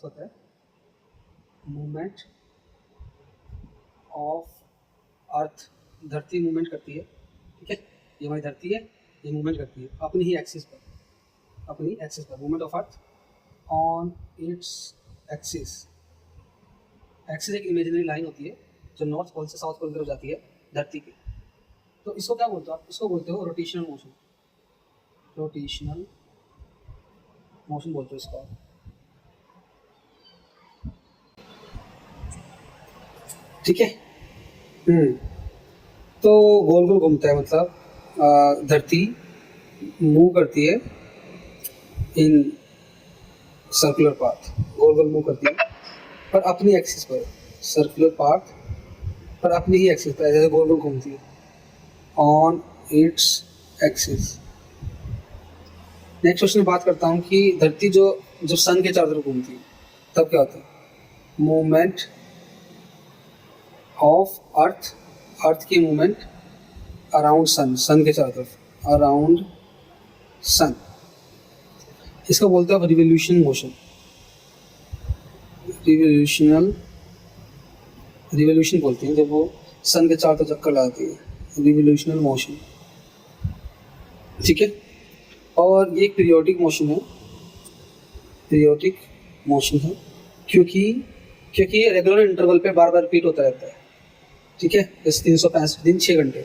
होता है movement of earth. धरती मूवमेंट करती है, ठीक है, ये हमारी धरती है, ये मूवमेंट करती है अपनी ही एक्सिस पर, movement of earth on its axis. Axis एक इमेजिनरी लाइन होती है जो नॉर्थ पोल से साउथ पोल की तरफ जाती है धरती के। तो इसको क्या बोलते हो आप? इसको बोलते हो रोटेशनल मोशन। रोटेशनल मोशन बोलते हो इसको आप, ठीक है। तो गोल गोल घूमता है, मतलब धरती मूव करती है in circular path, goal goal move करती है पर अपनी एक्सिस पर, सर्कुलर पाथ पर अपनी ही एक्सिस पर, जैसे गोल गोल घूमती है on its axis. Next question में बात करता हूँ कि धरती जब सन के चारों तरफ घूमती है तब क्या होता है? मूवमेंट ऑफ अर्थ की मूवमेंट अराउंड सन के चारों तरफ, अराउंड सन, इसको बोलते हैं रिवोल्यूशन मोशन। रिवोल्यूशन बोलते हैं जब वो सन के चारों तरफ चक्कर लगाती है, रिवोल्यूशनल मोशन, ठीक है। और ये एक पीरियोडिक मोशन है, क्योंकि ये रेगुलर इंटरवल पे बार बार रिपीट होता रहता है, ठीक है। जैसे 365 दिन 6 घंटे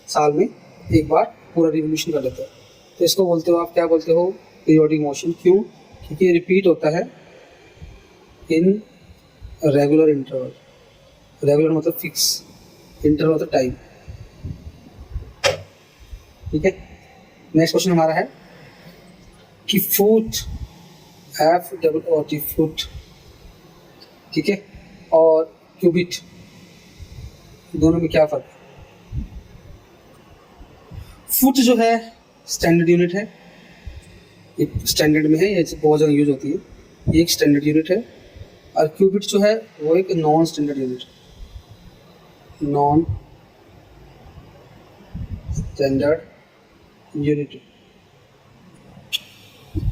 साल में एक बार पूरा रिवोल्यूशन कर लेता है, तो इसको बोलते हो आप, क्या बोलते हो? Periodic motion. क्यों? क्योंकि ये रिपीट होता है इन रेगुलर इंटरवल। रेगुलर मतलब फिक्स, इंटरवल मतलब टाइम, ठीक है। नेक्स्ट क्वेश्चन हमारा है कि फुट, FOOT, फुट, ठीक है, और क्यूबिट, दोनों में क्या फर्क है? फुट जो है स्टैंडर्ड यूनिट है, स्टैंडर्ड में है, ये बहुत जगह यूज होती है, ये एक स्टैंडर्ड यूनिट है। और क्यूबिट जो है वो एक non standard unit, non standard unit.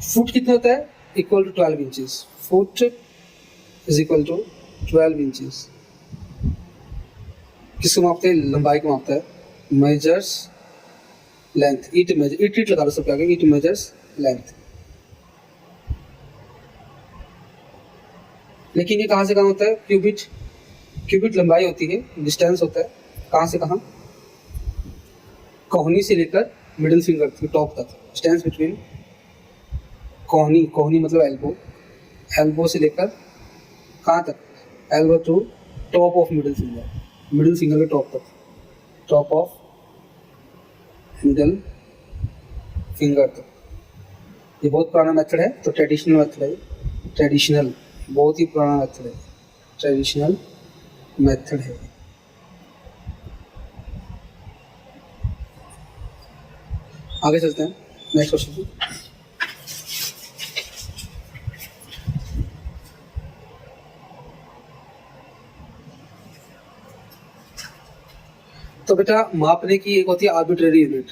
Foot कितने होता है? Equal to 12 inches. Foot is equal to 12 inches. किसको मापते हैं? लंबाई को मापता है। मेजर्स लेंथ, इट लगा दो सबके आगे, इट मेजर्स लेंथ। लेकिन ये कहाँ से कहाँ होता है? क्यूबिट लंबाई होती है, डिस्टेंस होता है कहाँ से कहाँ? कोहनी से लेकर मिडिल फिंगर के टॉप तक, डिस्टेंस बिटवीन कोहनी मतलब एल्बो से लेकर कहाँ तक? Elbow to top of middle finger के टॉप तक, टॉप ऑफ मिडिल फिंगर तक। ये बहुत पुराना मेथड है, तो ट्रेडिशनल मेथड है, बहुत ही पुराना मेथड है, ट्रेडिशनल मेथड है। आगे चलते हैं नेक्स्ट क्वेश्चन पे। तो बेटा मापने की एक होती है आर्बिट्रेरी यूनिट,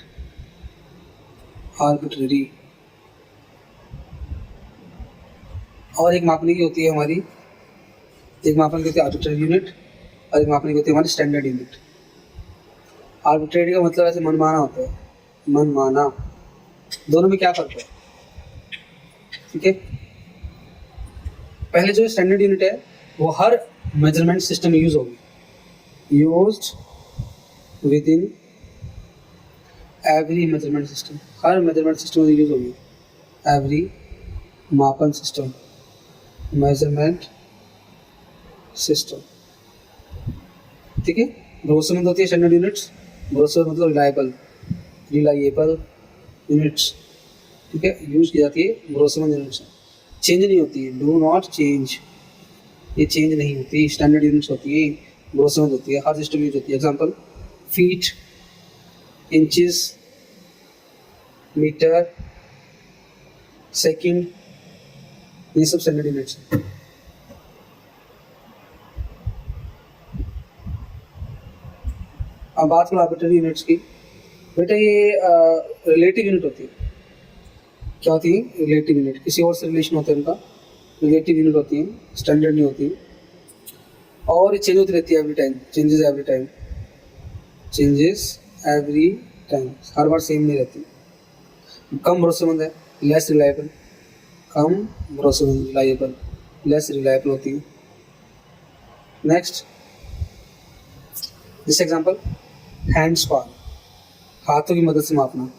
और एक मापने की होती है हमारी, एक मापने की होती है आर्बिट्रेरी यूनिट, और एक मापने की होती है हमारी स्टैंडर्ड यूनिट। आर्बिट्रेरी का मतलब ऐसे मनमाना होता है, मनमाना। दोनों में क्या फर्क है? ठीक है, पहले जो स्टैंडर्ड यूनिट है वो हर मेजरमेंट सिस्टम में यूज होगी, used with in every measurement system, her measurement system में यूज होगी, एवरी मापन सिस्टम, मेजरमेंट सिस्टम, ठीक है। भरोसेमंद होती है स्टैंडर्ड यूनिट्स, भरोसेमंद मतलब रिलायबल यूनिट्स, ठीक है, यूज की जाती है भरोसेमंद यूनिट्स, चेंज नहीं होती है, डू नॉट चेंज, ये चेंज नहीं होती, स्टैंडर्ड यूनिट्स होती है, भरोसेमंद होती है, हर सिस्टम यूज होती है। Example feet, inches, metre, second, ये सब स्टैंडर्ड यूनिट्स हैं। अब बात करो आर्बिट्रेरी यूनिट्स की। बेटा ये रिलेटिव यूनिट होती है। क्या होती है? रिलेटिव यूनिट, किसी और से रिलेशन होता है उनका, रिलेटिव यूनिट होती है, स्टैंडर्ड नहीं होती, और ये चेंज होती रहती है every time, changes every time, changes every time, हर बार सेम नहीं रहती। कम भरोसेमंद है, लेस रिलायबल, कम भरोसेमंद, रिलायबल, लेस रिलायबल होती है। Next this example, hand span, हाथों की मदद से मापना,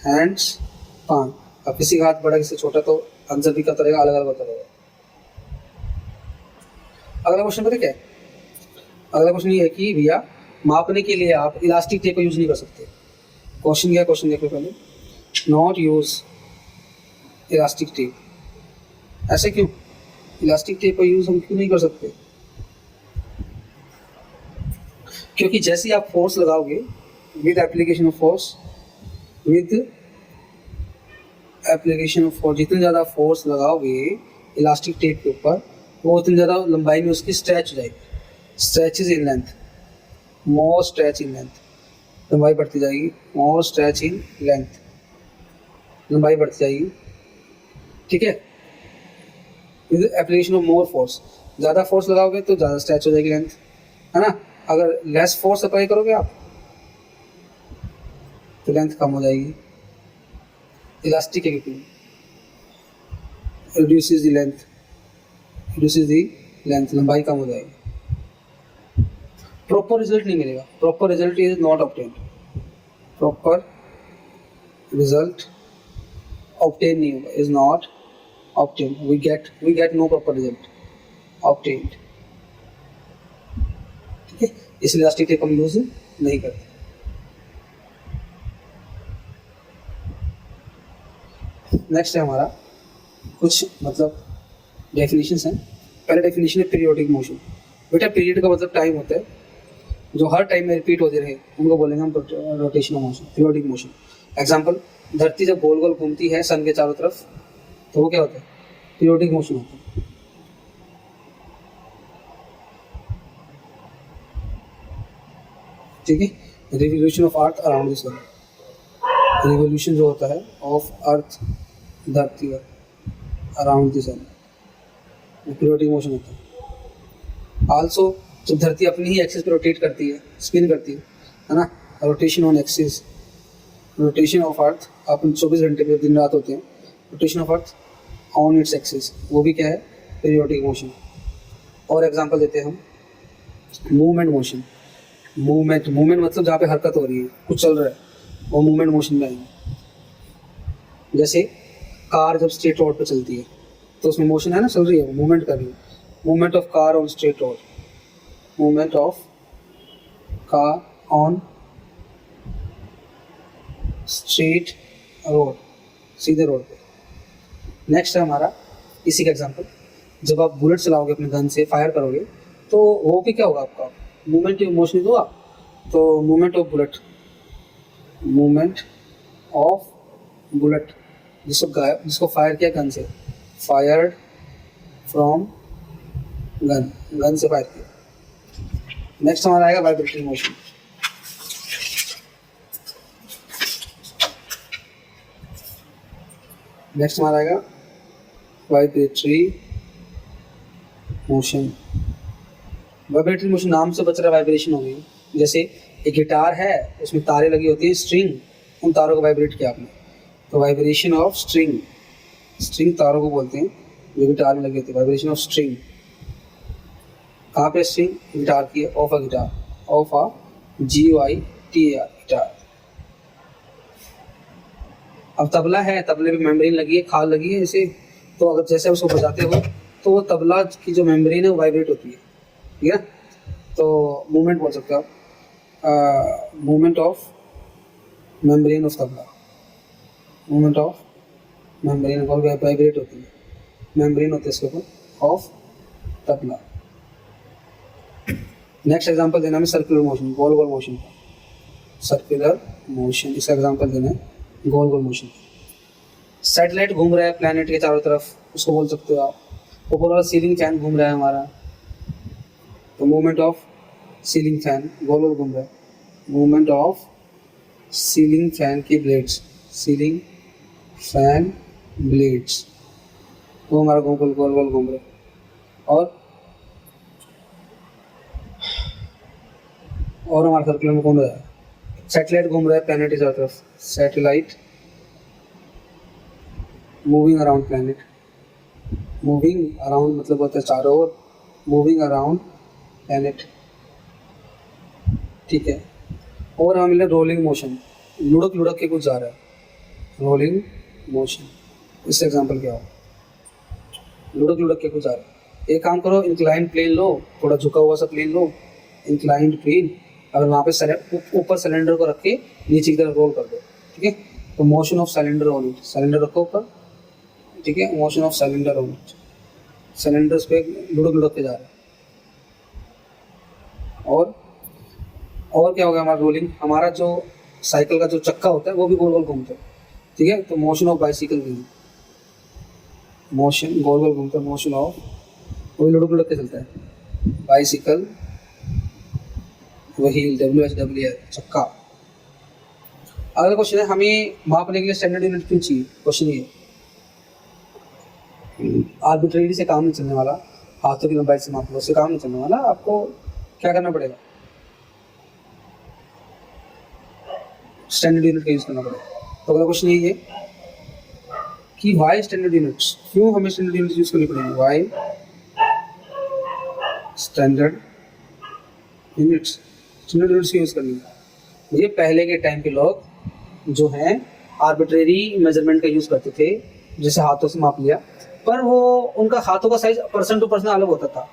हैंड्स पान। अब किसी का हाथ बड़ा किसी छोटा तो आंसर भी करता रहेगा, अलग अलग होता रहेगा। अगला क्वेश्चन पता क्या है? अगला क्वेश्चन ये है कि भैया मापने के लिए आप इलास्टिक टेप का यूज नहीं कर सकते। क्वेश्चन क्या है, क्वेश्चन देखो पहले, नॉट यूज इलास्टिक टेप। ऐसे क्यों? इलास्टिक टेप का यूज हम क्यों नहीं कर सकते? क्योंकि जैसे ही आप फोर्स लगाओगे, with application of force, with application of force, जितने ज़्यादा फोर्स लगाओगे इलास्टिक टेप के ऊपर, वो उतनी ज़्यादा लंबाई में उसकी स्ट्रेच हो जाएगी, stretches in length, more stretch in length, लंबाई बढ़ती जाएगी, मोर स्ट्रेच इन लेंथ, लंबाई बढ़ती जाएगी, ठीक है। With application of more force, ज़्यादा फोर्स लगाओगे तो ज़्यादा स्ट्रेच हो जाएगी लेंथ, है ना। अगर लेस फोर्स अप्लाई करोगे आप तो लेंथ कम हो जाएगी। इलास्टिक है क्योंकि reduces the length, reduces the length, लंबाई कम हो जाएगी। प्रॉपर रिजल्ट नहीं मिलेगा, proper result is not obtained, proper result obtain नहीं होगा, is not obtained, we get no proper result obtained, ठीक है। इसलिए इलास्टिक टेप हम यूज नहीं करते। नेक्स्ट है हमारा कुछ मतलब डेफिनेशंस हैं। पहले डेफिनेशन है पीरियोडिक मोशन। बेटा पीरियड का मतलब टाइम होता है जो हर टाइम में रिपीट होते रहे, उनको बोलेंगे हम rotational motion, periodic motion. Example, धरती जब गोल गोल घूमती है सन के चारों तरफ तो वो क्या होता है? पीरियोडिक मोशन होता है। ठीक है। Revolution of earth around the sun, revolution जो होता है ऑफ अर्थ, धरती पर around the sun, periodic motion होता है। आल्सो जब धरती अपनी ही एक्सिस पर रोटेट करती है, स्पिन करती है ना, rotation on axis, rotation of earth, अपन 24 घंटे पे दिन रात होते हैं, rotation of earth on its axis, वो भी क्या है? Periodic motion. और एग्जांपल देते हैं हम, मूवमेंट मोशन। मूवमेंट मतलब जहाँ पे हरकत हो रही है, कुछ चल रहा है, वो मूवमेंट मोशन में आएंगे। जैसे कार जब स्ट्रेट रोड पे चलती है तो उसमें मोशन है ना, चल रही है, वो मूवमेंट कर रही है। Movement of car on straight road, movement of car on straight road, सीधे रोड पे। नेक्स्ट है हमारा इसी का एग्जांपल, जब आप बुलेट चलाओगे अपने गन से, फायर करोगे तो वो भी क्या होगा आपका? मूवमेंट मोशन ही होगा। तो movement of bullet, movement of bullet, जिसको फायर किया गन से, फायर्ड फ्रॉम गन से फायर किया। नेक्स्ट हमारा आएगा वाइब्रेटरी मोशन। नेक्स्ट हमारा आएगा वाइब्रेटरी मोशन। वाइब्रेटरी मोशन नाम से बच रहा वाइब्रेशन हो गई। जैसे एक गिटार है, उसमें तारे लगी होती है, स्ट्रिंग, उन तारों को वाइब्रेट किया आपने, तो वाइब्रेशन ऑफ स्ट्रिंग, स्ट्रिंग तारों को बोलते हैं जो गिटार में लगी होती है, वाइब्रेशन ऑफ स्ट्रिंग। कहाँ पे स्ट्रिंग? गिटार की है, of a guitar, of a GITAR, guitar. अब तबला है, तबले पे मेम्ब्रेन लगी है, खाल लगी है ऐसे, तो अगर जैसे उसको बजाते हो तो वो तबला की जो मेम्ब्रेन है वो वाइब्रेट होती है, ठीक है। तो मूवमेंट बोल सकते हो आप, movement of membrane of tabla, movement of membrane और वाइब्रेट होती है, मेम्ब्रेन होते हैं इसके ऊपर ऑफ तबला। नेक्स्ट एग्जांपल देना है सर्कुलर मोशन, गोल गोल मोशन, सर्कुलर मोशन, इसका एग्जांपल देना है गोल गोल मोशन। सैटेलाइट घूम रहा है प्लैनेट के चारों तरफ, उसको बोल सकते हो आप। ऊपर वाला सीलिंग फैन घूम रहा है हमारा, तो मूवमेंट ऑफ सीलिंग फैन, गोल गोल घूम रहा है, मूवमेंट ऑफ सीलिंग फैन की ब्लेड्स, सीलिंग फैन ब्लेड्स, वो हमारा गोल गोल गोल गोल घूम रहा है। और हमारा सर्कुलर में घूम रहा है, सैटेलाइट घूम रहा है planet is earth, satellite moving around planet, moving around मतलब होता है चारों ओर, मूविंग अराउंड प्लैनेट, ठीक है। और हमें मिला रोलिंग मोशन, लुढ़क लुढ़क के कुछ जा रहा है, रोलिंग मोशन। इससे एग्जांपल क्या हो, लुढ़क लुढ़क के कुछ जा रहा है। एक काम करो, इंक्लाइंड प्लेन लो, थोड़ा झुका हुआ सा प्लेन लो, इंक्लाइंड प्लेन, अगर वहाँ पे ऊपर सिलेंडर को रख के नीचे की तरफ रोल कर दो, ठीक है। तो motion of cylinder on it, cylinder रखो ऊपर, ठीक है, motion of cylinder on it, cylinders पे लुढ़क लुढ़क के जा रहा है। और क्या होगा हमारा रोलिंग, हमारा जो साइकिल का जो चक्का होता है वो भी गोल गोल घूमता है, ठीक है। तो मोशन ऑफ बाइसिकल भी, मोशन गोल गोल घूमता है, मोशन ऑफ, वो भी लुढ़क लुढ़क के चलता है, बाइसिकल व्हील, WHWL चक्का। अगला क्वेश्चन है, हमें मापने के लिए स्टैंडर्ड यूनिट क्यों चाहिए, क्वेश्चन ये, आर्बिट्रेरी से काम नहीं चलने वाला, हाथों की लंबाई से माप लो, उससे काम नहीं चलने वाला, आपको क्या करना पड़ेगा, स्टैंडर्ड यूनिट का यूज करना पड़ेगा। तो अगला क्वेश्चन यही है कि वाई स्टैंडर्ड यूनिट्स, क्यों हमें स्टैंडर्ड यूनिट्स यूज करनी पड़ेगी, why standard units, standard units use करनी है। ये पहले के टाइम के लोग जो हैं आर्बिट्रेरी मेजरमेंट का यूज करते थे, जैसे हाथों से माप लिया, पर वो उनका हाथों का साइज पर्सन टू पर्सन अलग होता था,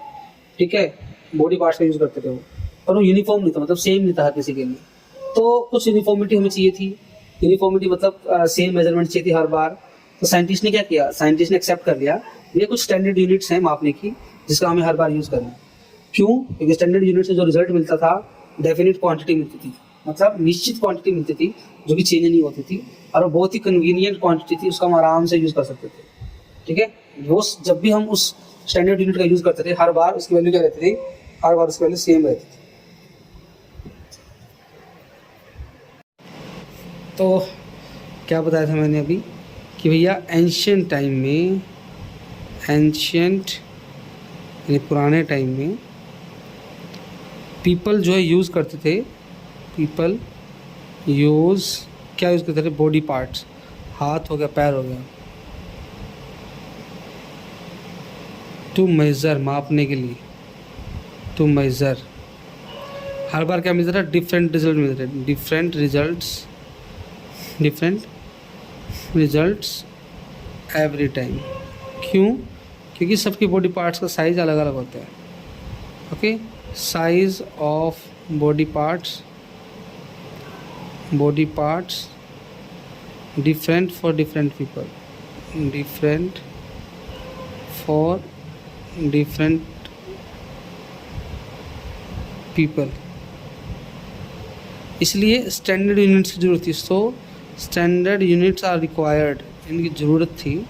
ठीक है, बॉडी पार्ट्स का यूज करते थे वो, पर वो यूनिफॉर्म नहीं था, मतलब सेम नहीं था हर किसी के लिए। तो कुछ यूनिफॉर्मिटी हमें चाहिए थी, यूनिफॉर्मिटी मतलब सेम मेजरमेंट चाहिए थी हर बार। तो साइंटिस्ट ने क्या किया, साइंटिस्ट ने एक्सेप्ट कर लिया ये कुछ स्टैंडर्ड यूनिट्स हैं मापने की, जिसका हमें हर बार यूज करना है। क्यों, क्योंकि स्टैंडर्ड यूनिट से जो रिजल्ट मिलता था, डेफिनेट क्वांटिटी मिलती थी, मतलब निश्चित क्वांटिटी मिलती थी जो कि चेंज नहीं होती थी, और वो बहुत ही कन्वीनियंट क्वांटिटी थी, उसका हम आराम से यूज कर सकते थे, ठीक है। वो जब भी हम उस स्टैंडर्ड यूनिट का यूज करते थे, हर बार उसकी वैल्यू क्या रहती थी, हर बार उसकी वैल्यू सेम रहती थी। तो क्या बताया था मैंने अभी कि भैया एंशियंट टाइम में, एंशियंट यानी पुराने टाइम में पीपल जो है यूज़ करते थे, पीपल यूज़ क्या यूज़ करते थे, बॉडी पार्ट्स, हाथ हो गया, पैर हो गया, टू मेज़र, मापने के लिए, टू मेज़र। हर बार क्या मिलता था, डिफरेंट रिजल्ट मिलते थे, डिफरेंट रिजल्ट्स एवरी टाइम। क्यों, क्योंकि सबकी बॉडी पार्ट्स का साइज़ अलग अलग होता है, okay. Size of body parts different for different people, different for different people, इसलिए स्टैंडर्ड यूनिट्स की ज़रूरत थी। So standard units are required, इनकी ज़रूरत थी,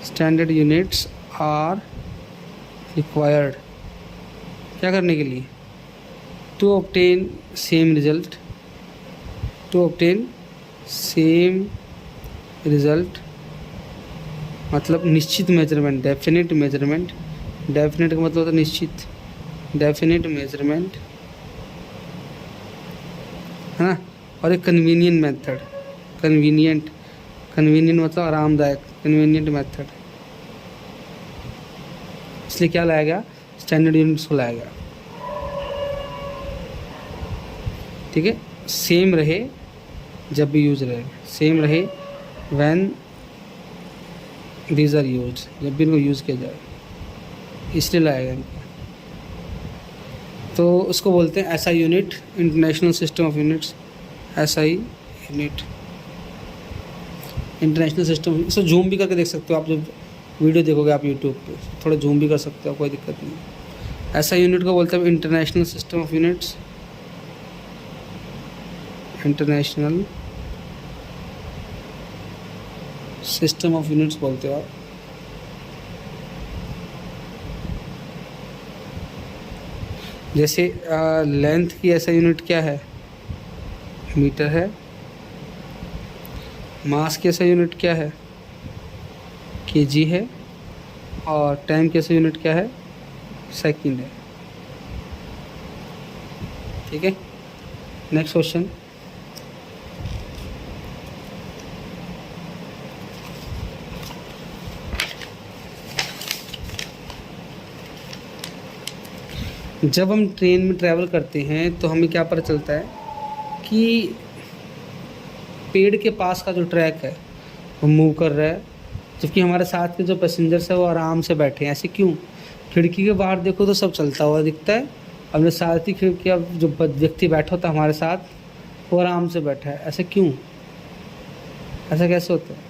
स्टैंडर्ड यूनिट्स आर रिक्वायर्ड, क्या करने के लिए, to obtain same result, to obtain same result, मतलब निश्चित मेजरमेंट, डेफिनेट मेजरमेंट, डेफिनेट का मतलब होता है निश्चित, डेफिनेट मेजरमेंट है ना, और एक कन्वीनियंट मेथड, कन्वीनियंट मतलब आरामदायक, कन्वीनियंट मेथड, इसलिए क्या लाया गया, स्टैंडर्ड यूनिट्स को लाया गया, ठीक है। सेम रहे जब भी यूज रहे, सेम रहे व्हेन दीज आर यूज, जब भी इनको यूज़ किया जाए, इसलिए लाया गया इनको। तो उसको बोलते हैं SI unit, international system of units, SI unit, international system. इसको जूम भी करके देख सकते हो आप, जब वीडियो देखोगे आप यूट्यूब पे, थोड़ा जूम भी कर सकते हो, कोई दिक्कत नहीं। SI यूनिट को बोलते हैं international system of units, international system of units बोलते हो आप। जैसे लेंथ की ऐसा यूनिट क्या है, मीटर है। मास की ऐसा यूनिट क्या है, केजी है और टाइम कैसे यूनिट क्या है, सेकंड है। ठीक है, नेक्स्ट क्वेश्चन। जब हम ट्रेन में ट्रैवल करते हैं तो हमें क्या पता चलता है कि पेड़ के पास का जो ट्रैक है वो मूव कर रहा है, जबकि हमारे साथ के जो पैसेंजर्स है वो आराम से बैठे हैं। ऐसे क्यों? खिड़की के बाहर देखो तो सब चलता हुआ दिखता है, अपने साथ ही खिड़की अब जो व्यक्ति बैठा होता है हमारे साथ वो आराम से बैठा है। ऐसे क्यों? ऐसा कैसे होता है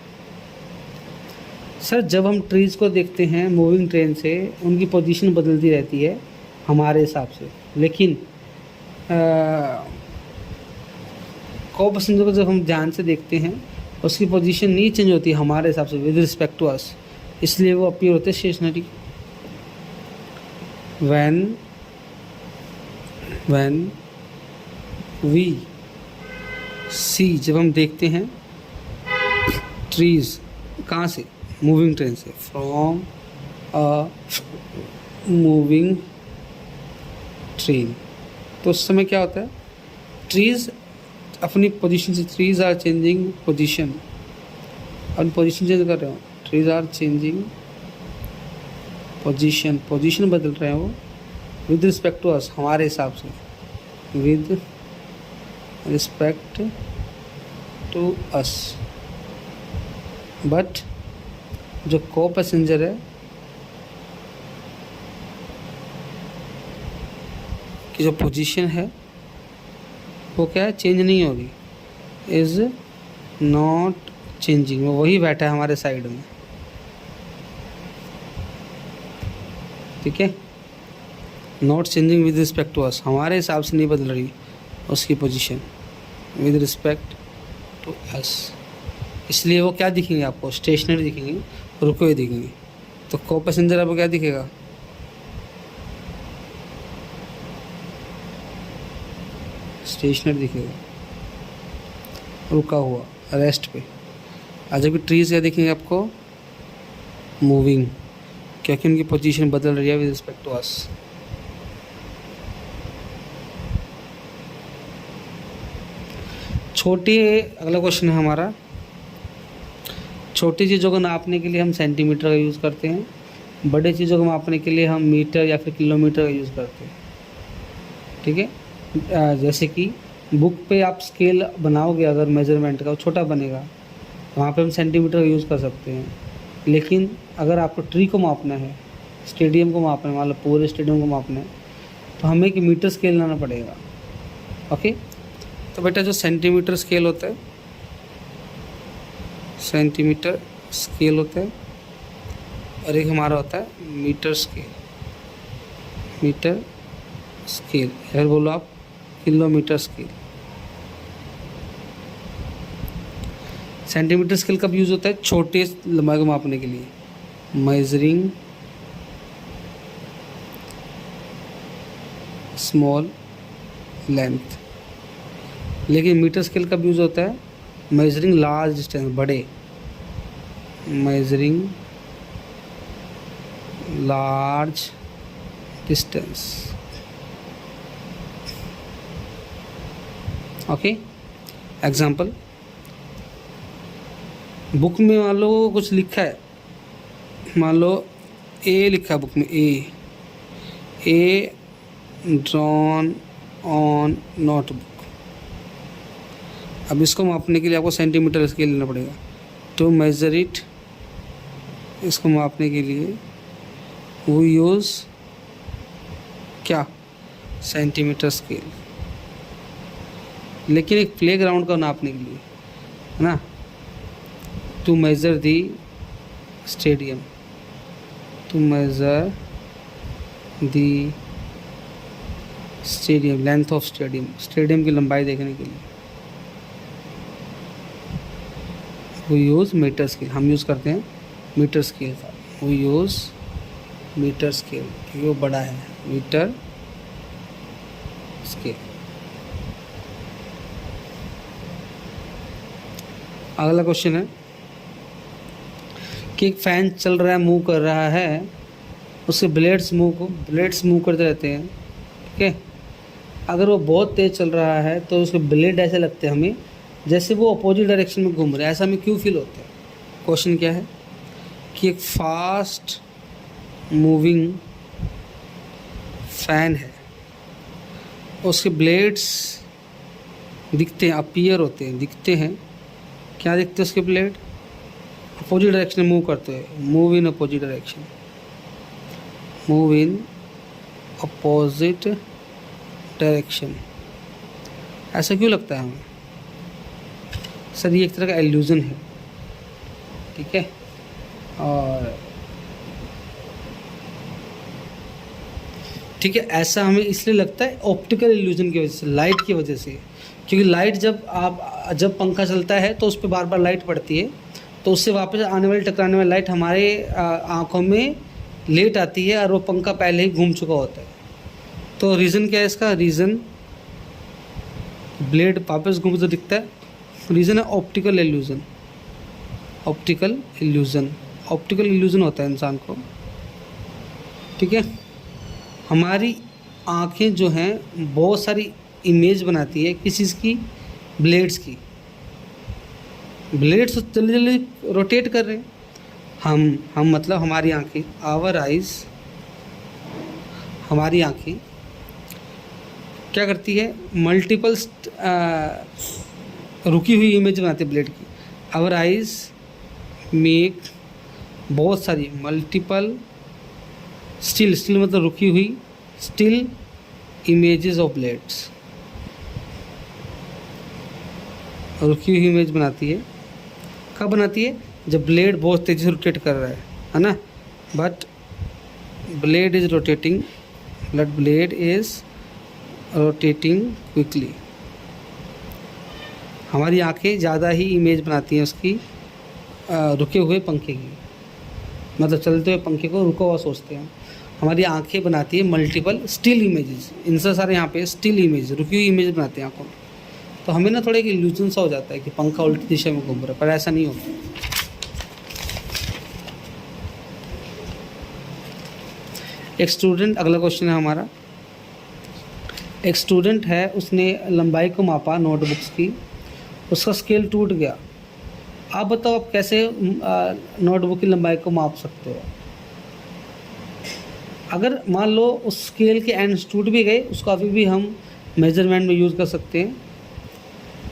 सर? जब हम ट्रीज़ को देखते हैं मूविंग ट्रेन से, उनकी पोजीशन बदलती रहती है हमारे हिसाब से, लेकिन को पैसेंजर को जब हम ध्यान से देखते हैं उसकी पोजीशन नहीं चेंज होती हमारे हिसाब से विद रिस्पेक्ट टू अस, इसलिए वो अपीयर होते हैं स्टेशनरी। व्हेन वी सी, जब हम देखते हैं ट्रीज, कहाँ से? मूविंग ट्रेन से, फ्रॉम अ मूविंग ट्रेन। तो उस समय क्या होता है, ट्रीज अपनी पोजीशन से, ट्रीज आर चेंजिंग पोजीशन, और पोजीशन चेंज कर रहे हो, trees are changing position, position बदल रहे हैं वो विद रिस्पेक्ट टू अस, हमारे हिसाब से, with respect to us. But जो को पैसेंजर है की जो पोजीशन है वो क्या है, चेंज नहीं होगी, इज़ नॉट चेंजिंग, वो वही बैठा है हमारे साइड में। ठीक है, not changing with respect to us, हमारे हिसाब से नहीं बदल रही उसकी position, with respect to us, इसलिए वो क्या दिखेंगे आपको, स्टेशनरी दिखेंगे, रुके हुए दिखेंगे। तो को पैसेंजर आपको क्या दिखेगा, स्टेशनरी दिखेगा, रुका हुआ, रेस्ट पे। आज जबकि ट्रीज क्या दिखेंगे आपको, मूविंग, क्योंकि उनकी पोजीशन बदल रही है विद रिस्पेक्ट टू अस। छोटी, अगला क्वेश्चन है हमारा, छोटी चीज़ों को नापने के लिए हम सेंटीमीटर का यूज़ करते हैं, बड़े चीज़ों को मापने के लिए हम मीटर या फिर किलोमीटर का यूज़ करते हैं। ठीक है, जैसे कि बुक पे आप स्केल बनाओगे अगर मेज़रमेंट का, वो छोटा बनेगा, वहाँ पे हम सेंटीमीटर का यूज़ कर सकते हैं। लेकिन अगर आपको ट्री को मापना है, स्टेडियम को मापना है, मान लो पूरे स्टेडियम को मापना है, तो हमें एक मीटर स्केल लाना पड़ेगा। ओके, तो बेटा जो सेंटीमीटर स्केल होता है, सेंटीमीटर स्केल होता है, और एक हमारा होता है मीटर स्केल, मीटर स्केल, फिर बोलो आप किलोमीटर स्केल। सेंटीमीटर स्केल कब यूज़ होता है, छोटे लंबाई को मापने के लिए, मेजरिंग स्मॉल लेंथ। लेकिन मीटर स्केल कब यूज़ होता है, मेजरिंग लार्ज डिस्टेंस, बड़े, measuring large distance. Okay, example, book में मान लो कुछ लिखा है, मान लो ए लिखा है बुक में, ए ड्रॉन ऑन नोटबुक। अब इसको मापने के लिए आपको सेंटीमीटर स्केल लेना पड़ेगा, टू मेजर इट, इसको मापने के लिए वो यूज़ क्या, सेंटीमीटर स्केल। लेकिन एक प्ले ग्राउंड को नापने के लिए, है ना, to measure the stadium, to measure the stadium, length of stadium, stadium की लंबाई देखने के लिए वो यूज़ मीटर स्केल, हम यूज़ करते हैं मीटर स्केल का, वो यूज़ मीटर स्केल क्योंकि वो बड़ा है, मीटर स्केल। अगला क्वेश्चन है, कि एक फैन चल रहा है, मूव कर रहा है, उसके ब्लेड्स मूव करते रहते हैं, ठीक है। अगर वो बहुत तेज़ चल रहा है तो उसके ब्लेड ऐसे लगते हैं हमें जैसे वो अपोजिट डायरेक्शन में घूम रहे हैं। ऐसा हमें क्यों फील होता है? क्वेश्चन क्या है कि एक फास्ट मूविंग फैन है, उसके ब्लेड्स दिखते हैं, अपीयर होते हैं, दिखते हैं। क्या दिखते हैं उसके ब्लेड? अपोजिट डायरेक्शन में मूव करते हैं, move in opposite direction, move in opposite direction. ऐसा क्यों लगता है हमें? सर ये एक तरह का इल्यूजन है, ठीक है। और ठीक है, ऐसा हमें इसलिए लगता है ऑप्टिकल इल्यूजन की वजह से, लाइट की वजह से। क्योंकि लाइट जब पंखा चलता है तो उस पर बार बार लाइट पड़ती है, तो उससे वापस आने वाली टकराने वाली लाइट हमारे आँखों में लेट आती है और वो पंखा पहले ही घूम चुका होता है। तो रीज़न क्या है इसका? रीज़न ब्लेड वापस घूम तो दिखता है, रीज़न है ऑप्टिकल इल्यूजन। ऑप्टिकल इल्यूजन होता है इंसान को, ठीक है। हमारी आँखें जो हैं बहुत सारी इमेज बनाती है किस चीज़ की? ब्लेड्स की। ब्लेड्स जल्दी जल्दी रोटेट कर रहे हैं। हम मतलब हमारी आँखें, आवर आइज़, हमारी आँखें क्या करती है? मल्टीपल रुकी हुई इमेज बनाती है ब्लेड की। आवर आइज़ मेक बहुत सारी मल्टीपल स्टिल मतलब रुकी हुई, स्टिल इमेजेस ऑफ ब्लेड्स, रुकी हुई इमेज बनाती है। कब बनाती है? जब ब्लेड बहुत तेज़ी से रोटेट कर रहा है ना। But blade is rotating quickly. हमारी आंखें ज़्यादा ही इमेज बनाती हैं उसकी रुके हुए पंखे की, मतलब चलते हुए पंखे को रुका हुआ सोचते हैं। हमारी आंखें बनाती है मल्टीपल स्टिल इमेजेस, इनसे सारे यहाँ पे स्टिल इमेज, रुकी हुई इमेज बनाते हैं आंखों में। तो हमें ना थोड़ा एक इल्यूजन सा हो जाता है कि पंखा उल्टी दिशा में घूम रहा है, पर ऐसा नहीं होता। एक स्टूडेंट, अगला क्वेश्चन है हमारा। एक स्टूडेंट है, उसने लंबाई को मापा नोटबुक्स की, उसका स्केल टूट गया। आप बताओ आप कैसे नोटबुक की लंबाई को माप सकते हो? अगर मान लो उस स्केल के एंड्स टूट भी गए, उसको अभी भी हम मेजरमेंट में यूज़ कर सकते हैं,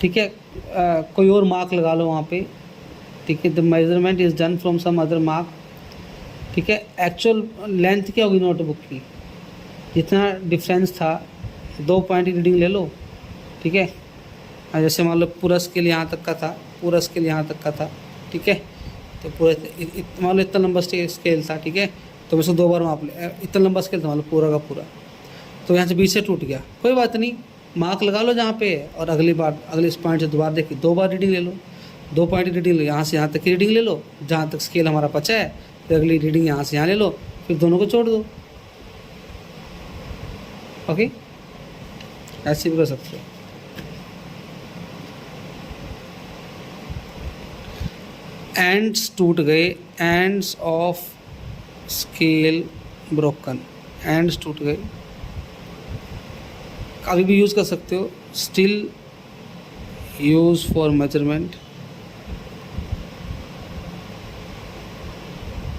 ठीक है। कोई और मार्क लगा लो वहाँ पे, ठीक है। The measurement is done from some other mark, ठीक है। एक्चुअल लेंथ क्या होगी नोटबुक की? जितना डिफरेंस था 2 पॉइंट की रीडिंग ले लो, ठीक है। जैसे मान लो पूरा स्केल यहाँ तक का था, पूरा स्केल यहाँ तक का था, ठीक है। तो पूरा मान लो इतना लंबा स्केल था, ठीक है। तो मैं इसको 2 बार माप ले, इतना लंबा स्केल था मान लो पूरा का पूरा, तो यहाँ से बीच से टूट गया, कोई बात नहीं, मार्क लगा लो जहाँ पे, और अगली बार अगले इस पॉइंट से दोबारा देखिए, 2 बार रीडिंग ले लो, 2 पॉइंट की रीडिंग लो, यहाँ से यहाँ तक की रीडिंग ले लो, जहाँ तक स्केल हमारा बचा है, फिर अगली रीडिंग यहाँ से यहाँ ले लो, फिर दोनों को छोड़ दो। ओके, ऐसे भी कर सकते हो। एंड्स टूट गए, ends of scale broken, ends टूट गए, अभी भी यूज़ कर सकते हो। स्टिल यूज फॉर मेजरमेंट,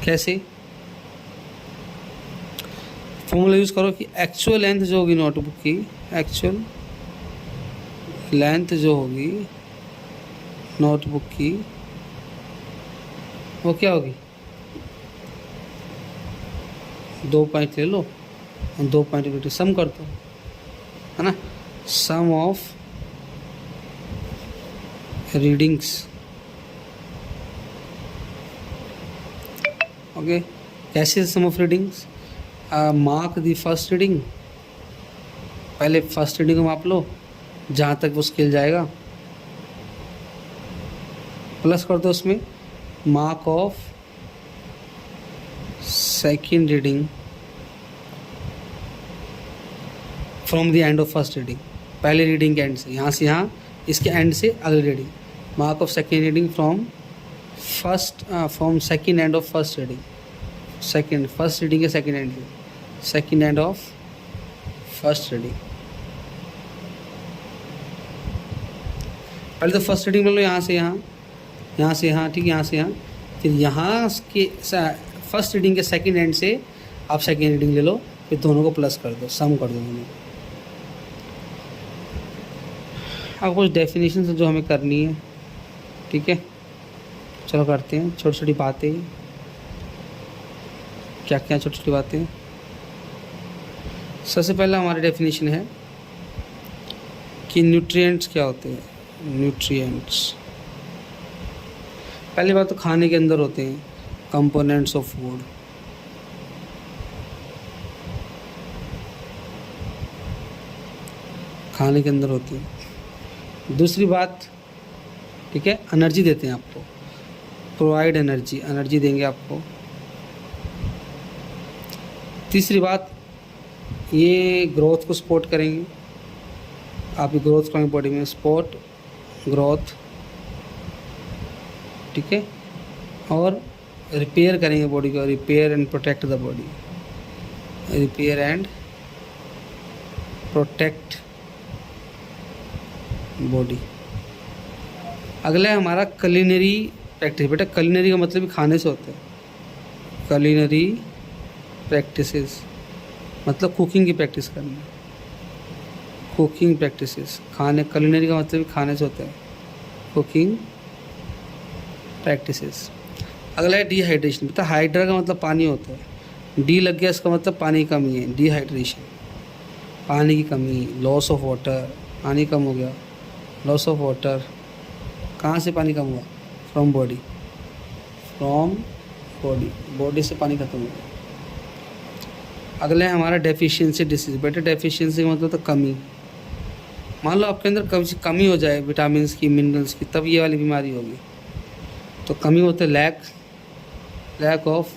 कैसे? फॉर्मूला यूज़ करो कि एक्चुअल लेंथ जो होगी नोटबुक की, एक्चुअल लेंथ जो होगी नोटबुक की, वो क्या होगी? 2 पॉइंट ले लो और 2 पॉइंट की सम कर दो, है ना। Sum of readings, okay. कैसे sum of readings? Mark the first reading, पहले फर्स्ट रीडिंग को माप लो जहाँ तक वो स्केल जाएगा, प्लस कर दो उसमें mark of second reading from the end of first reading, पहले रीडिंग के एंड से, यहाँ से यहाँ इसके एंड से अगली reading, mark of second reading from first from second end of first reading, second first reading के सेकेंड एंड की, second end of first reading. पहले तो फर्स्ट रीडिंग ले लो, यहाँ से यहाँ, यहाँ से यहाँ, ठीक है, यहाँ से यहाँ, फिर यहाँ के फर्स्ट रीडिंग के सेकेंड एंड से आप सेकेंड रीडिंग ले लो, फिर दोनों को प्लस कर दो, सम कर दो दोनों। अब कुछ डेफिनेशन है जो हमें करनी है, ठीक है, चलो करते हैं। छोटी छोटी बातें, क्या क्या छोटी छोटी बातें। सबसे पहला हमारी डेफिनेशन है कि न्यूट्रिएंट्स क्या होते हैं। न्यूट्रिएंट्स, पहली बात तो खाने के अंदर होते हैं, कंपोनेंट्स ऑफ फूड। खाने के अंदर होते हैं। दूसरी बात, ठीक है, एनर्जी देते हैं आपको, प्रोवाइड एनर्जी, एनर्जी देंगे आपको। तीसरी बात, ये ग्रोथ को सपोर्ट करेंगे, आपकी ग्रोथ करेंगे बॉडी में, सपोर्ट ग्रोथ, ठीक है, और रिपेयर करेंगे बॉडी को, repair and protect the body, repair and protect body. अगला है हमारा कलिनरी प्रैक्टिस। बेटा कलिनरी का मतलब भी खाने से होता है, कलिनरी प्रैक्टिसेस मतलब कुकिंग की प्रैक्टिस करना, कुकिंग प्रैक्टिसेस, खाने, कलिनरी का मतलब भी खाने से होता है, कुकिंग प्रैक्टिसेस। अगला है डिहाइड्रेशन। बेटा हाइड्रा का मतलब पानी होता है, डी लग गया इसका मतलब पानी की कमी है, डिहाइड्रेशन, पानी की कमी, लॉस ऑफ वाटर, पानी कम हो गया, लॉस ऑफ वाटर। कहाँ से पानी कम हुआ? From body, from body, body से पानी खत्म हो गया। अगला है हमारा डेफिशिएंसी डिसीज। बेटा डेफिशिएंसी का मतलब तो कमी, मान लो आपके अंदर कभी कमी हो जाए विटामिन की, मिनरल्स की, तब ये वाली बीमारी होगी। तो कमी होते lack, lack of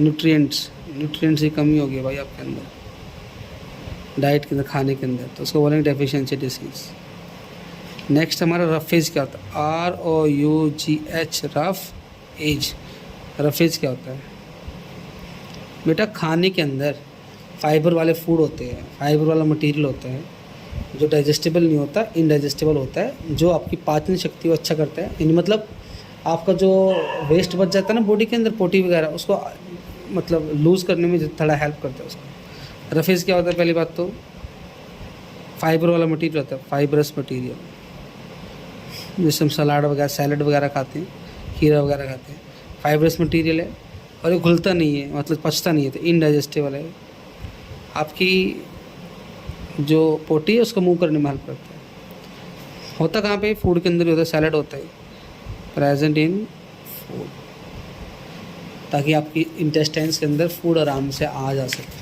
nutrients, nutrients की कमी होगी भाई आपके अंदर, डाइट के अंदर, खाने के अंदर, तो उसको बोलेंगे डेफिशिएंसी डिसीज। नेक्स्ट हमारा रफेज क्या होता है? ROUGH, rough as. रफेज क्या होता है? बेटा खाने के अंदर फाइबर वाले फूड होते हैं, फाइबर वाला मटेरियल होता है जो डाइजेस्टेबल नहीं होता, इनडाइजेस्टेबल होता है, जो आपकी पाचन शक्ति को अच्छा करता है। यानी मतलब आपका जो वेस्ट बच जाता है ना बॉडी के अंदर, पोटी वगैरह, उसको मतलब लूज़ करने में थोड़ा हेल्प करता है उसको। रफेज क्या होता है? पहली बात तो फाइबर वाला मटेरियल होता है, फाइबरस मटेरियल, जैसे हम सलाद वगैरह, सैलड वगैरह खाते हैं, खीरा वगैरह खाते हैं, फाइबरस मटेरियल है और ये घुलता नहीं है, मतलब पचता नहीं है, तो इनडाइजेस्टेबल है। आपकी जो पोटी है उसको मूव करने में हेल्प करता है। होता कहाँ पे? फूड के अंदर ही होता है, सैलड होता है प्रेजेंट इन फूड, ताकि आपकी इंटेस्टाइन्स के अंदर फूड आराम से आ जा सके।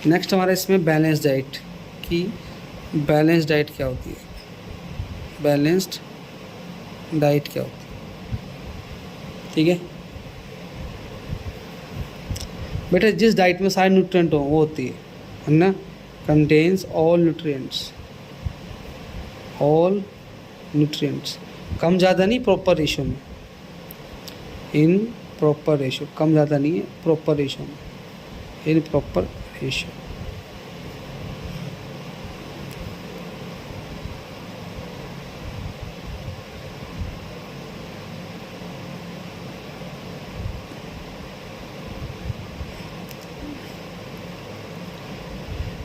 नेक्स्ट हमारा इसमें बैलेंस डाइट की। बैलेंस डाइट क्या होती है? बैलेंस्ड डाइट क्या होती है? ठीक है बेटा, जिस डाइट में सारे न्यूट्रिएंट हो वो होती है ना, contents all nutrients, all nutrients, कम ज़्यादा नहीं, प्रॉपर रेशो में, इन प्रॉपर रेशो, कम ज़्यादा नहीं है, प्रॉपर रेशो में, इन प्रॉपर रेशो।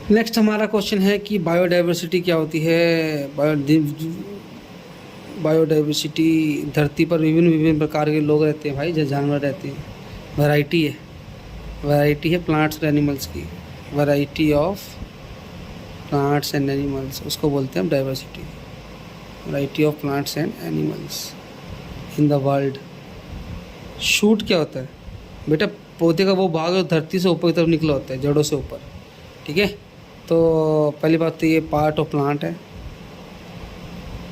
नेक्स्ट हमारा क्वेश्चन है कि बायोडाइवर्सिटी क्या होती है? बायोडाइवर्सिटी, धरती पर विभिन्न विभिन्न प्रकार के लोग रहते हैं भाई, जो जानवर रहते हैं, वैरायटी है, वैरायटी है प्लांट्स और एनिमल्स की, variety of plants and animals, उसको बोलते हैं हम diversity, variety of plants and animals in the world. Shoot क्या होता है? बेटा पौधे का वो भाग जो धरती से ऊपर की तरफ निकला होता है, जड़ों से ऊपर, ठीक है। तो पहली बात तो ये पार्ट ऑफ प्लांट है,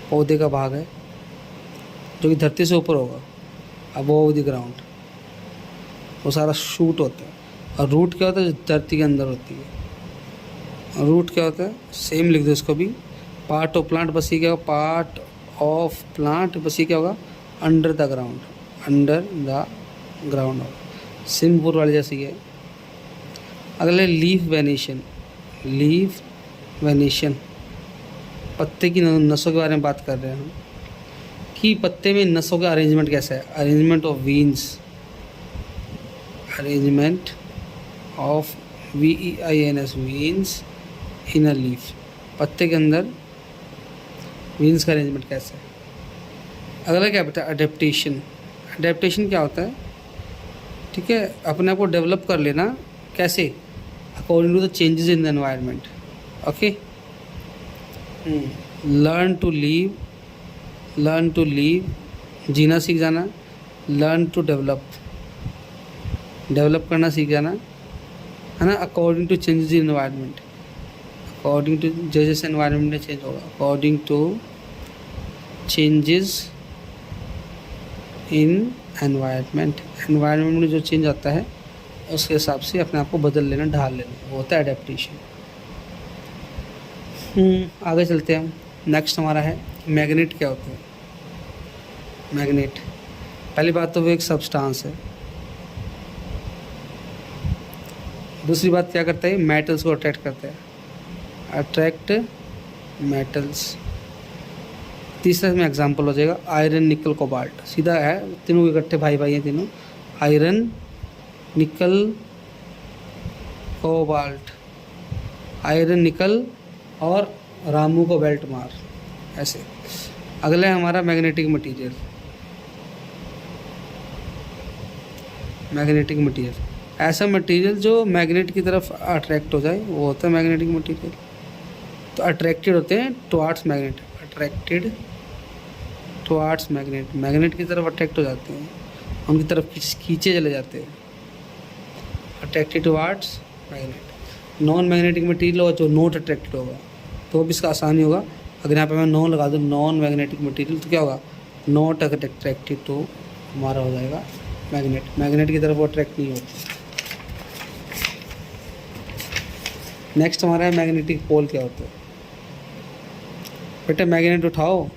पौधे का भाग है जो कि धरती से ऊपर होगा, अबव द ग्राउंड, वो सारा शूट होता है। और रूट क्या होता है? जो धरती के अंदर होती है। रूट क्या होता है? सेम लिख दो इसको भी, पार्ट ऑफ प्लांट, बस ये क्या, पार्ट ऑफ प्लांट, बस ये क्या होगा, under the ground, under the ground होगा, सिंहपुर वाले जैसे ही है। अगले लीफ वेनेशन, लीफ वेनेशन, पत्ते की नसों के बारे में बात कर रहे हैं हम कि पत्ते में नसों का अरेंजमेंट कैसा है, arrangement of veins, arrangement of VEINS veins in a leaf, पत्ते के अंदर वीन्स का अरेंजमेंट कैसा है। अगला क्या बता, अडेप्टेशन, अडेप्टेशन क्या होता है, ठीक है, अपने आप को डेवलप कर लेना, कैसे, according to the changes in the environment, okay. Learn to live, learn to live, जीना सीख जाना, लर्न टू डेवलप, डेवलप करना सीख जाना, है ना, according to changes in environment, according to जैसे एनवायरनमेंट में चेंज होगा, according to changes in environment, environment में जो चेंज आता है उसके हिसाब से अपने आप को बदल लेना, ढाल लेना, वो होता है एडेप्टेशन। आगे चलते हैं हम। नेक्स्ट हमारा है मैग्नेट। क्या होता है मैग्नेट? पहली बात तो वो एक सब्सटेंस है। दूसरी बात क्या करता है, मेटल्स को अट्रैक्ट करता है, अट्रैक्ट मेटल्स। तीसरा इसमें एग्जांपल हो जाएगा आयरन निकल कोबाल्ट, सीधा है, तीनों इकट्ठे भाई भाई हैं तीनों, आयरन निकल कोबाल्ट, आयरन निकल और रामू को बेल्ट मार, ऐसे। अगला है हमारा मैग्नेटिक मटेरियल। मैग्नेटिक मटेरियल ऐसा मटेरियल जो मैग्नेट की तरफ अट्रैक्ट हो जाए, वो होता है मैग्नेटिक मटेरियल। तो अट्रैक्टेड होते हैं towards magnet, attracted towards magnet, magnet की तरफ अट्रैक्ट हो जाते हैं, उनकी तरफ खींचे चले जाते हैं, attracted towards magnet. Non magnetic material होगा जो नॉट अट्रैक्टेड होगा, तो भी इसका आसानी होगा। अगर यहाँ पे मैं नॉन लगा दूँ, नॉन मैग्नेटिक मटेरियल, तो क्या होगा, नॉट अट्रैक्टेड, तो हमारा हो जाएगा मैग्नेट, मैग्नेट की तरफ वो अट्रैक्ट नहीं होती। नेक्स्ट हमारा है मैग्नेटिक पोल। क्या होता है बेटा, मैग्नेट उठाओ,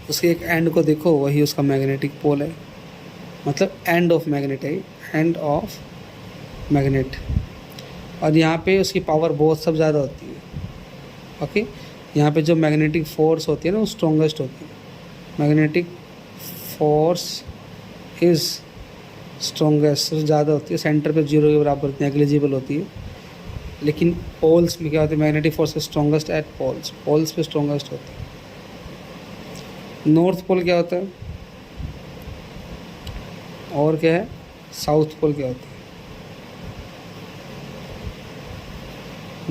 उसके एक एंड को देखो, वही उसका मैग्नेटिक पोल है, मतलब एंड ऑफ मैग्नेट है, एंड ऑफ मैग्नेट। और यहाँ पे उसकी पावर बहुत सब ज़्यादा होती है, ओके। यहाँ पे जो मैग्नेटिक फोर्स होती है ना, वो स्ट्रॉन्गेस्ट होती है, मैग्नेटिक फोर्स इज़ स्ट्रॉन्गेस्ट, ज़्यादा होती है, सेंटर पे 0 के बराबर नेग्लिजिबल होती है। लेकिन पोल्स में क्या होता है, magnetic force strongest at poles, poles पे स्ट्रॉन्गेस्ट होती है। नॉर्थ पोल क्या होता है, और क्या है, साउथ पोल क्या होता है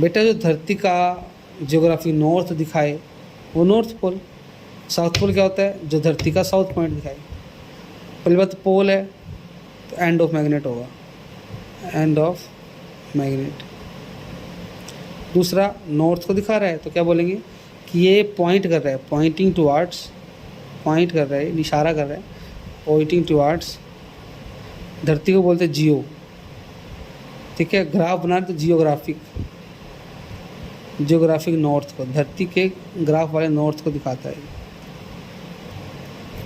बेटा? जो धरती का ज्योग्राफी नॉर्थ दिखाए वो नॉर्थ पोल। साउथ पोल क्या होता है, जो धरती का साउथ पॉइंट दिखाए। पहली बात पोल है तो एंड ऑफ मैग्नेट होगा, एंड ऑफ मैग्नेट। दूसरा नॉर्थ को दिखा रहा है तो क्या बोलेंगे कि ये पॉइंट कर रहा है, पॉइंटिंग टुवार्ड्स, पॉइंट कर रहा है, इशारा कर रहा है, पॉइंटिंग टुवार्ड्स। धरती को बोलते हैं जियो, ठीक है, ग्राफ बना तो जियोग्राफिक, जियोग्राफिक नॉर्थ को, धरती के ग्राफ वाले नॉर्थ को दिखाता है।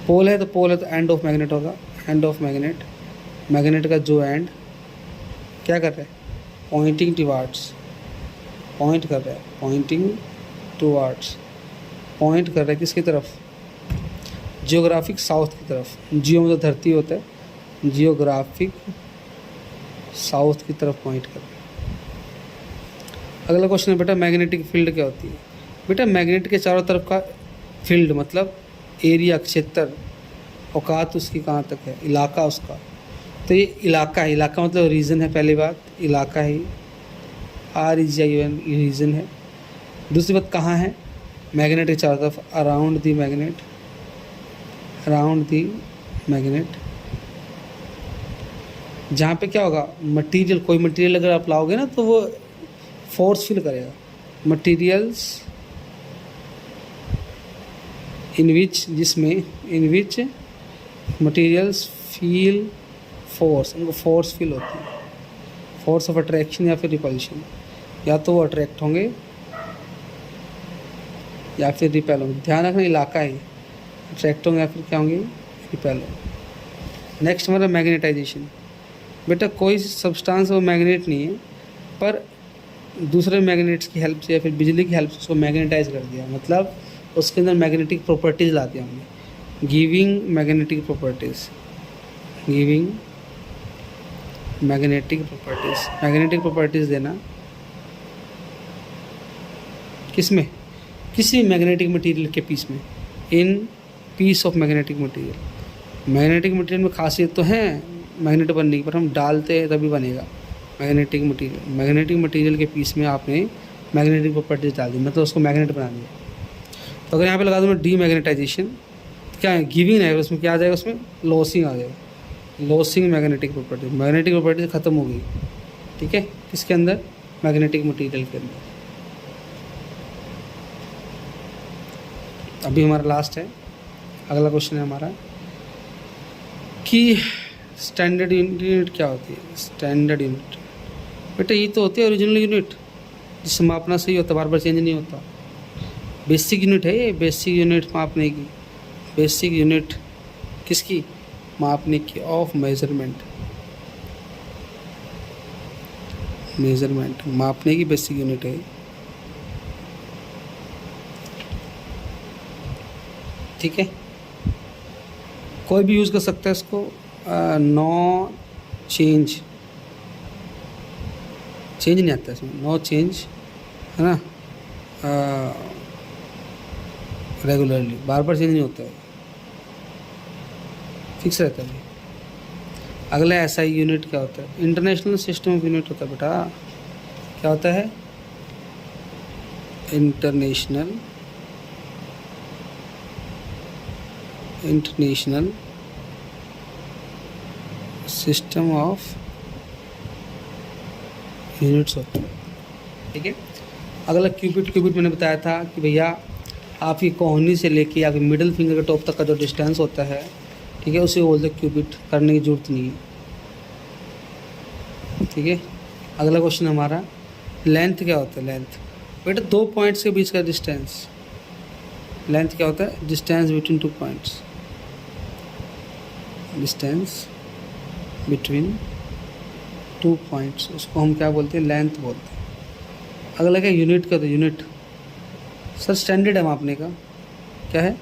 पोल है तो पोल है तो एंड ऑफ मैग्नेट होगा, एंड ऑफ मैग्नेट, मैग्नेट का जो एंड क्या कर रहा है, पॉइंटिंग टुवार्ड्स, पॉइंट कर रहा है, पॉइंटिंग टुवार्ड्स, पॉइंट कर रहा है किसकी तरफ, जियोग्राफिक साउथ की तरफ। जियो में तो धरती होता है, जियोग्राफिक साउथ की तरफ पॉइंट कर रहा है। अगला क्वेश्चन है बेटा, मैग्नेटिक फील्ड क्या होती है? बेटा मैग्नेट के चारों तरफ का फील्ड मतलब एरिया, क्षेत्र, औकात उसकी कहाँ तक है, इलाका उसका। तो ये इलाका है, इलाका मतलब रीजन है, पहली बात इलाका है, REGION रीजन है। दूसरी बात कहाँ है, मैग्नेट के चारों तरफ, around the magnet, around the magnet. जहाँ पे क्या होगा, मटेरियल, कोई मटेरियल अगर आप लाओगे ना तो वो फोर्स फील करेगा। मटेरियल्स इन विच, जिसमें, इन विच मटेरियल्स फील फोर्स, उनको फोर्स फील होती है, फोर्स ऑफ अट्रैक्शन या फिर रिपल्शन, या तो वो अट्रैक्ट होंगे या फिर रिपेल होंगे। ध्यान रखना इलाका है, अट्रैक्ट होंगे या फिर क्या होंगे, रिपेल। नेक्स्ट हमारा मैग्नेटाइजेशन। बेटा कोई सब्सटेंस वो मैग्नेट नहीं है, पर दूसरे मैग्नेट्स की हेल्प से या फिर बिजली की हेल्प से उसको मैग्नेटाइज कर दिया, मतलब उसके अंदर मैग्नेटिक प्रॉपर्टीज़ ला दिया हमने, giving magnetic properties, giving magnetic properties. Magnetic properties देना किस में, किसी मैग्नेटिक मटेरियल के पीस में, in peace of magnetic material. Magnetic material में खासियत तो है मैग्नेट बनने की, पर हम डालते हैं तभी बनेगा मैग्नेटिक मटेरियल। मैग्नेटिक मटेरियल के पीस में आपने मैग्नेटिक प्रॉपर्टीज डाल दी, मतलब उसको मैग्नेट बना दिया। तो अगर यहाँ पे लगा दूँ मैं डीमैग्नेटाइजेशन, क्या है, गिविंग है, उसमें क्या आ जाएगा, उसमें लॉसिंग आ जाएगा, losing magnetic properties. Magnetic properties खत्म हो गई, ठीक है, किसके अंदर, मैग्नेटिक मटेरियल के अंदर। अभी हमारा लास्ट है, अगला क्वेश्चन है हमारा कि स्टैंडर्ड यूनिट क्या होती है। स्टैंडर्ड यूनिट बेटा ये तो होती है ओरिजिनल यूनिट, जिससे मापना सही होता, बार बार चेंज नहीं होता। बेसिक यूनिट है ये, बेसिक यूनिट मापने की, बेसिक यूनिट किसकी, मापने की, ऑफ मेजरमेंट। मेजरमेंट मापने की बेसिक यूनिट है, ठीक है। कोई भी यूज़ कर सकता है इसको, नो चेंज, चेंज नहीं आता इसमें, नो चेंज है ना, रेगुलरली, बार बार चेंज नहीं होता है, फिक्स रहता है। अगला एसआई यूनिट क्या होता है, इंटरनेशनल सिस्टम ऑफ यूनिट होता है बेटा। क्या होता है, इंटरनेशनल सिस्टम ऑफ यूनिट्स होता है, ठीक है। अगला क्यूबिट, क्यूबिट मैंने बताया था कि भैया आपकी कोहनी से लेके आपकी मिडिल फिंगर के टॉप तक का जो डिस्टेंस होता है, ठीक है, उसे बोलते हैं क्यूबिट, करने की जरूरत नहीं है, ठीक है। अगला क्वेश्चन हमारा लेंथ क्या होता है। लेंथ बेटा दो पॉइंट्स के बीच का डिस्टेंस, लेंथ क्या होता है, distance between two points, distance between two points, उसको हम क्या बोलते हैं, लेंथ बोलते हैं। अगला क्या, यूनिट का, तो यूनिट सर स्टैंडर्ड है मापने का, क्या है,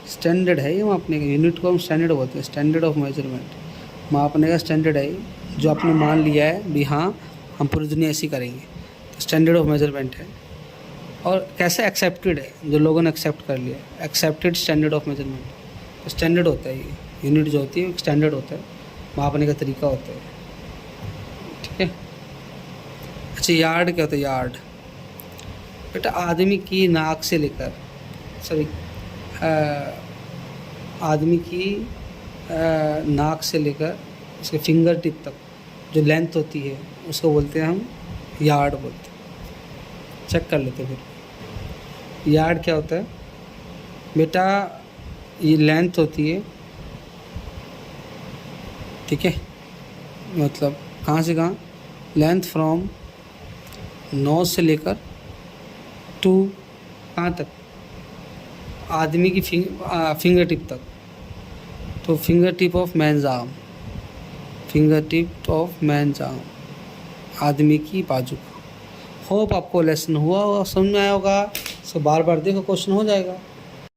स्टैंडर्ड है ये मापने का, यूनिट को हम स्टैंडर्ड बोलते हैं, स्टैंडर्ड ऑफ मेजरमेंट, मापने का स्टैंडर्ड है जो आपने मान लिया है भी, हाँ हम पूरी दुनिया ऐसी करेंगे, तो स्टैंडर्ड ऑफ मेजरमेंट है। और कैसे एक्सेप्टेड है, जो लोगों ने एक्सेप्ट कर लिया, accepted standard of measurement, standard होता है ये, यूनिट जो होती है स्टैंडर्ड होता है, मापने का तरीका होता है, ठीक है। अच्छा यार्ड क्या होता है, यार्ड बेटा आदमी की नाक से लेकर, सॉरी आदमी की नाक से लेकर उसके फिंगर टिप तक जो लेंथ होती है उसको बोलते हैं हम यार्ड बोलते हैं। चेक कर लेते हैं फिर, यार्ड क्या होता है बेटा, ये लेंथ होती है, ठीक है, मतलब कहाँ से कहाँ, लेंथ फ्रॉम नोज से लेकर टू कहाँ तक, आदमी की फिंगर टिप तक, तो finger tip of man's arm, finger tip of man's arm, आदमी की बाजू। होप आपको लेसन हुआ समझ में आया होगा, सो बार बार देखो क्वेश्चन हो जाएगा।